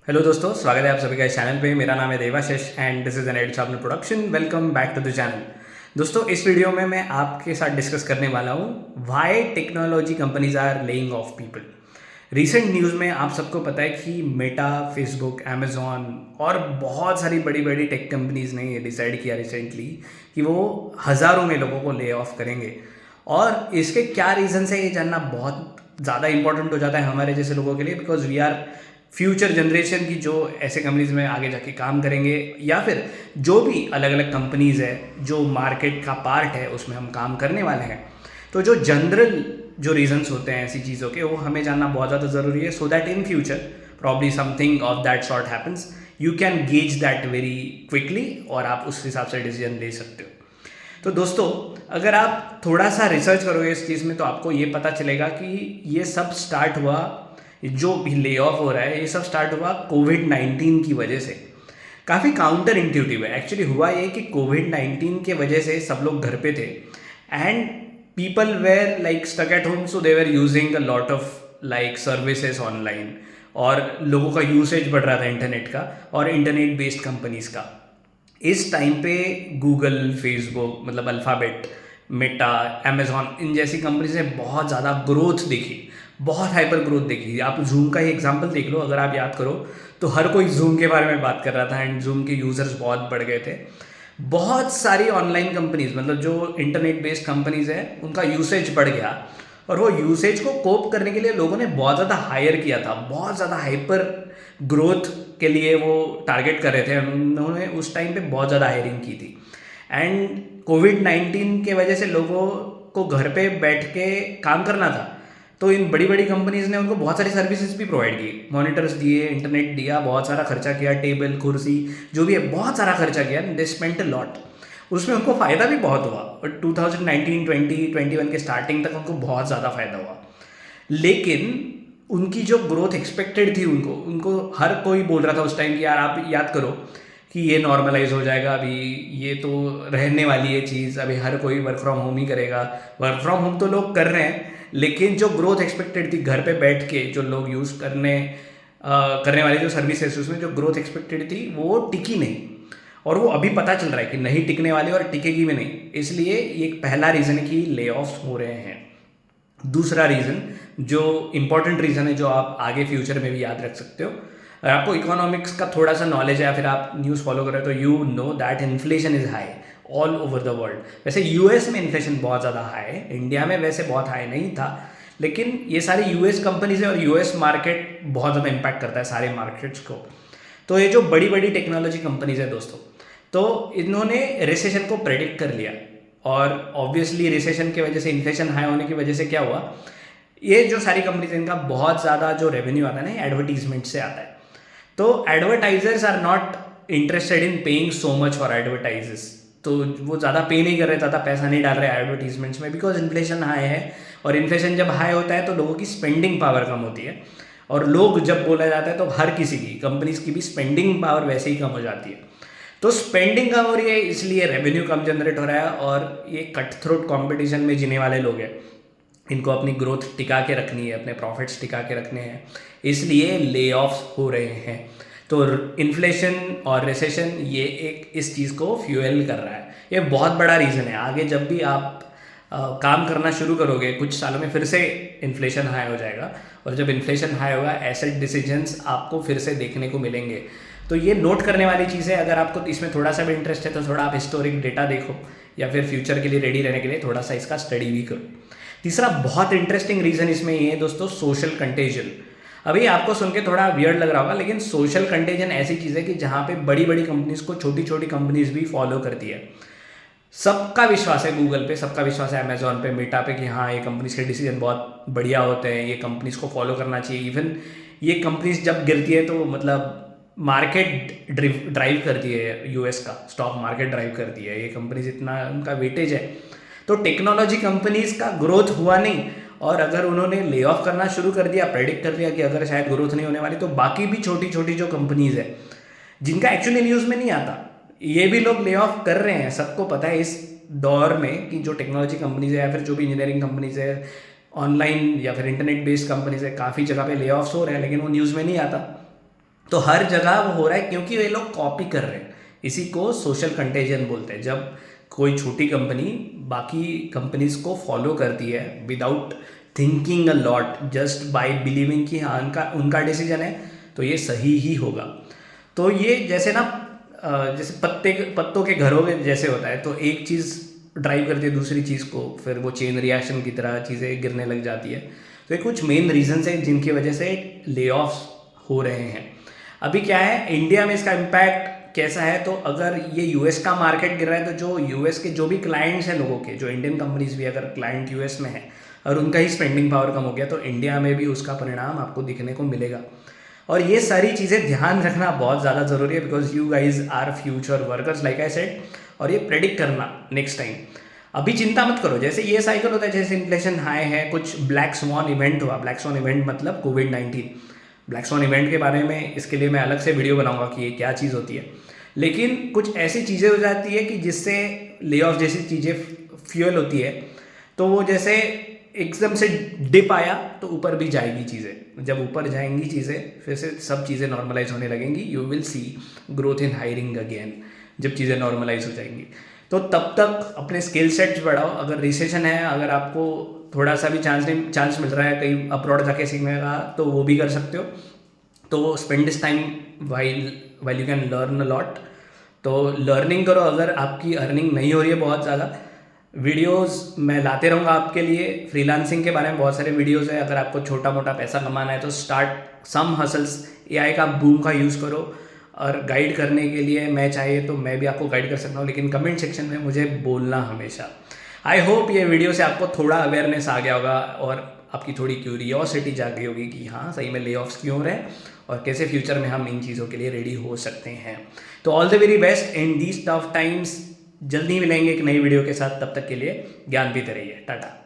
Hello दोस्तों, स्वागत है आप सभी का इस चैनल पे। मेरा नाम है Devashish and this is an ad छापने production. Welcome back to the channel. दोस्तों, इस वीडियो में मैं आपके साथ डिस्कस करने वाला हूँ why technology companies are laying off people. Recent news में आप सबको पता है कि मेटा, फेसबुक, अमेजॉन और बहुत सारी बड़ी बड़ी टेक कंपनीज ने ये डिसाइड किया रिसेंटली कि वो हज़ारों में लोगों को ले ऑफ करेंगे। और इसके क्या रीजंस है ये जानना बहुत ज़्यादा इंपॉर्टेंट हो जाता है हमारे जैसे लोगों के लिए, because we are future generation की जो ऐसे कंपनीज में आगे जाके काम करेंगे, या फिर जो भी अलग अलग कंपनीज है जो मार्केट का पार्ट है उसमें हम काम करने वाले हैं। तो जो जनरल जो रीजंस होते हैं ऐसी चीज़ों के, वो हमें जानना बहुत ज़्यादा ज़रूरी है, so that in future probably something of that sort happens, you can gauge that very quickly और आप उस हिसाब से डिसीजन ले सकते हो। तो दोस्तों, अगर आप थोड़ा सा रिसर्च करोगे इस चीज़ में तो आपको ये पता चलेगा कि ये सब स्टार्ट हुआ, जो भी ले ऑफ हो रहा है ये सब स्टार्ट हुआ कोविड-19 की वजह से। काफ़ी काउंटर इंट्यूटिव है। एक्चुअली हुआ ये कि कोविड-19 के वजह से सब लोग घर पे थे and people were like stuck at home, so they were using a lot of like services online, और लोगों का यूसेज बढ़ रहा था इंटरनेट का और इंटरनेट बेस्ड कंपनीज का। इस टाइम पे गूगल, फेसबुक, मतलब अल्फ़ाबेट, मेटा, अमेजॉन, इन जैसी कंपनीज ने बहुत ज़्यादा ग्रोथ देखी, बहुत हाइपर ग्रोथ देखी। आप जूम का ही एग्जांपल देख लो, अगर आप याद करो तो हर कोई जूम के बारे में बात कर रहा था एंड जूम के यूज़र्स बहुत बढ़ गए थे। बहुत सारी ऑनलाइन कंपनीज, मतलब जो इंटरनेट बेस्ड कंपनीज है, उनका यूसेज बढ़ गया और वो यूसेज को कोप करने के लिए लोगों ने बहुत ज़्यादा हायर किया था, बहुत ज़्यादा हाइपर ग्रोथ के लिए वो टारगेट कर रहे थे। उन्होंने उस टाइम पे बहुत ज़्यादा हायरिंग की थी एंड कोविड-19 के वजह से लोगों को घर पे बैठ के काम करना था, तो इन बड़ी बड़ी कंपनीज ने उनको बहुत सारी सर्विसेज भी प्रोवाइड की, मॉनिटर्स दिए, इंटरनेट दिया, बहुत सारा खर्चा किया, टेबल, कुर्सी, जो भी है बहुत सारा खर्चा किया, दे स्पेंट अ लॉट। उसमें उनको फ़ायदा भी बहुत हुआ और 2019, 20, 21 के स्टार्टिंग तक उनको बहुत ज़्यादा फ़ायदा हुआ। लेकिन उनकी जो ग्रोथ एक्सपेक्टेड थी, उनको उनको हर कोई बोल रहा था उस टाइम कि यार आप याद करो कि ये नॉर्मलाइज हो जाएगा, अभी ये तो रहने वाली है चीज़, अभी हर कोई वर्क फ्रॉम होम ही करेगा। वर्क फ्रॉम होम तो लोग कर रहे हैं, लेकिन जो ग्रोथ एक्सपेक्टेड थी घर पे बैठ के जो लोग यूज़ करने वाली जो सर्विसेज, उसमें जो ग्रोथ एक्सपेक्टेड थी वो टिकी नहीं, और वो अभी पता चल रहा है कि नहीं टिकने वाली और टिकेगी भी नहीं। इसलिए ये एक पहला रीज़न है कि ले ऑफ्स हो रहे हैं। दूसरा रीज़न, जो इंपॉर्टेंट रीज़न है, जो आप आगे फ्यूचर में भी याद रख सकते हो, अगर आपको इकोनॉमिक्स का थोड़ा सा नॉलेज है या फिर आप न्यूज़ फॉलो कर रहे हो, तो you know that inflation is high all over the world. वैसे यूएस में इन्फ्लेशन बहुत ज़्यादा हाई है, इंडिया में वैसे बहुत हाई नहीं था, लेकिन ये सारी यूएस कंपनीज है और यूएस मार्केट बहुत ज़्यादा इम्पैक्ट करता है सारे मार्केट्स को। तो ये जो बड़ी बड़ी टेक्नोलॉजी कंपनीज है दोस्तों, तो इन्होंने रिसेशन को प्रेडिक्ट कर लिया, और ऑब्वियसली रिसेशन की वजह से, इन्फ्लेशन हाई होने की वजह से क्या हुआ, ये जो सारी कंपनीज इनका बहुत ज़्यादा जो रेवेन्यू आता है ना, एडवर्टीजमेंट से आता है। तो advertisers are not interested in paying so much for advertisers, तो वो ज़्यादा पे नहीं कर रहे, ज़्यादा पैसा नहीं डाल रहे एडवर्टीजमेंट्स में, बिकॉज इन्फ्लेशन हाई है। और इन्फ्लेशन जब हाई होता है तो लोगों की स्पेंडिंग पावर कम होती है, और लोग जब बोला जाता है तो हर किसी की, कंपनीज की भी स्पेंडिंग पावर वैसे ही कम हो जाती है। तो स्पेंडिंग कम हो रही है, इसलिए रेवेन्यू कम जनरेट हो रहा है, और ये कट थ्रोट कॉम्पिटिशन में जीने वाले लोग हैं, इनको अपनी ग्रोथ टिका के रखनी है, अपने प्रॉफिट्स टिका के रखने हैं, इसलिए ले ऑफ्स हो रहे हैं। तो इन्फ्लेशन और रिसेशन ये एक इस चीज़ को फ्यूएल कर रहा है, ये बहुत बड़ा रीज़न है। आगे जब भी आप काम करना शुरू करोगे कुछ सालों में, फिर से इन्फ्लेशन हाई हो जाएगा, और जब इन्फ्लेशन हाई होगा एसेट डिसीजंस आपको फिर से देखने को मिलेंगे। तो ये नोट करने वाली चीज़ है। अगर आपको इसमें थोड़ा सा भी इंटरेस्ट है तो थोड़ा आप हिस्टोरिक डेटा देखो, या फिर फ्यूचर के लिए रेडी रहने के लिए थोड़ा सा इसका स्टडी भी करो। तीसरा बहुत इंटरेस्टिंग रीज़न इसमें ये है दोस्तों, सोशल कंटेजन। अभी आपको सुन के थोड़ा वियर्ड लग रहा होगा, लेकिन सोशल कंटेजन ऐसी चीज़ है कि जहाँ पे बड़ी बड़ी कंपनीज को छोटी छोटी कंपनीज भी फॉलो करती है। सबका विश्वास है गूगल पे, सबका विश्वास है अमेजोन पे, मेटा पे, कि हाँ ये कंपनीज के डिसीजन बहुत बढ़िया होते हैं, ये कंपनीज को फॉलो करना चाहिए। इवन ये कंपनीज जब गिरती है तो मतलब मार्केट ड्राइव करती है, यूएस का स्टॉक मार्केट ड्राइव करती है ये कंपनीज, इतना उनका वेटेज है। तो टेक्नोलॉजी कंपनीज का ग्रोथ हुआ नहीं, और अगर उन्होंने ले ऑफ करना शुरू कर दिया, प्रेडिक्ट कर दिया कि अगर शायद ग्रोथ नहीं होने वाली, तो बाकी भी छोटी छोटी जो कंपनीज है जिनका एक्चुअली न्यूज़ में नहीं आता, ये भी लोग ले ऑफ कर रहे हैं। सबको पता है इस दौर में कि जो टेक्नोलॉजी कंपनीज है या फिर जो भी इंजीनियरिंग कंपनीज है, ऑनलाइन या फिर इंटरनेट बेस्ड कंपनीज है, काफ़ी जगह पे ले ऑफ्स हो रहे हैं, लेकिन वो न्यूज़ में नहीं आता। तो हर जगह वो हो रहा है क्योंकि ये लोग कॉपी कर रहे हैं। इसी को सोशल कंटेजन बोलते हैं, जब कोई छोटी कंपनी बाकी कंपनीज को फॉलो करती है without thinking a lot, just by believing कि हाँ उनका उनका डिसीजन है तो ये सही ही होगा। तो ये जैसे ना जैसे पत्तों के घरों में जैसे होता है, तो एक चीज़ ड्राइव करती है दूसरी चीज़ को, फिर वो चेन रिएक्शन की तरह चीज़ें गिरने लग जाती है। तो ये कुछ मेन रीजंस हैं जिनकी वजह से ले ऑफ्स हो रहे हैं। अभी क्या है इंडिया में इसका इम्पैक्ट कैसा है, तो अगर ये यूएस का मार्केट गिर रहा है तो जो यूएस के जो भी क्लाइंट्स हैं लोगों के, जो इंडियन कंपनीज भी अगर क्लाइंट यूएस में है और उनका ही स्पेंडिंग पावर कम हो गया, तो इंडिया में भी उसका परिणाम आपको दिखने को मिलेगा। और ये सारी चीज़ें ध्यान रखना बहुत ज़्यादा ज़रूरी है, because you guys are future workers like I said. और ये प्रेडिक्ट करना नेक्स्ट टाइम, अभी चिंता मत करो। जैसे ये साइकिल होता है, जैसे इन्फ्लेशन हाई है, कुछ ब्लैक स्वॉन इवेंट हुआ, ब्लैक स्वॉन इवेंट मतलब कोविड-19। ब्लैक स्वॉन इवेंट के बारे में इसके लिए मैं अलग से वीडियो बनाऊंगा कि ये क्या चीज़ होती है। लेकिन कुछ ऐसी चीज़ें हो जाती है कि जिससे ले ऑफ जैसी चीज़ें फ्यूल होती है, तो वो जैसे एकदम से डिप आया तो ऊपर भी जाएगी चीज़ें। जब ऊपर जाएंगी चीज़ें फिर से सब चीज़ें नॉर्मलाइज होने लगेंगी। You will see growth in hiring again जब चीज़ें नॉर्मलाइज हो जाएंगी। तो तब तक अपने स्किल सेट्स बढ़ाओ। अगर रिसेशन है, अगर आपको थोड़ा सा भी चांस मिल रहा है कहीं अब्रॉड जाके सीखने का, तो वो भी कर सकते हो। तो spend this time while you can learn a lot. तो लर्निंग करो। अगर आपकी अर्निंग नहीं हो रही है बहुत ज़्यादा, वीडियोस मैं लाते रहूँगा आपके लिए। फ्रीलांसिंग के बारे में बहुत सारे वीडियोस है। अगर आपको छोटा मोटा पैसा कमाना है तो स्टार्ट सम हसल्स। एआई का बूम का यूज़ करो। और गाइड करने के लिए मैं चाहिए तो मैं भी आपको गाइड कर सकता हूँ, लेकिन कमेंट सेक्शन में मुझे बोलना हमेशा। आई होप ये वीडियो से आपको थोड़ा अवेयरनेस आ गया होगा और आपकी थोड़ी क्यूरियोसिटी जाग गई होगी कि हाँ सही में ले ऑफ्स क्यों हो रहे हैं और कैसे फ्यूचर में हम इन चीज़ों के लिए रेडी हो सकते हैं। तो all the very best in these tough times. जल्दी मिलेंगे एक नई वीडियो के साथ, तब तक के लिए ज्ञान पीते रहिए। टाटा।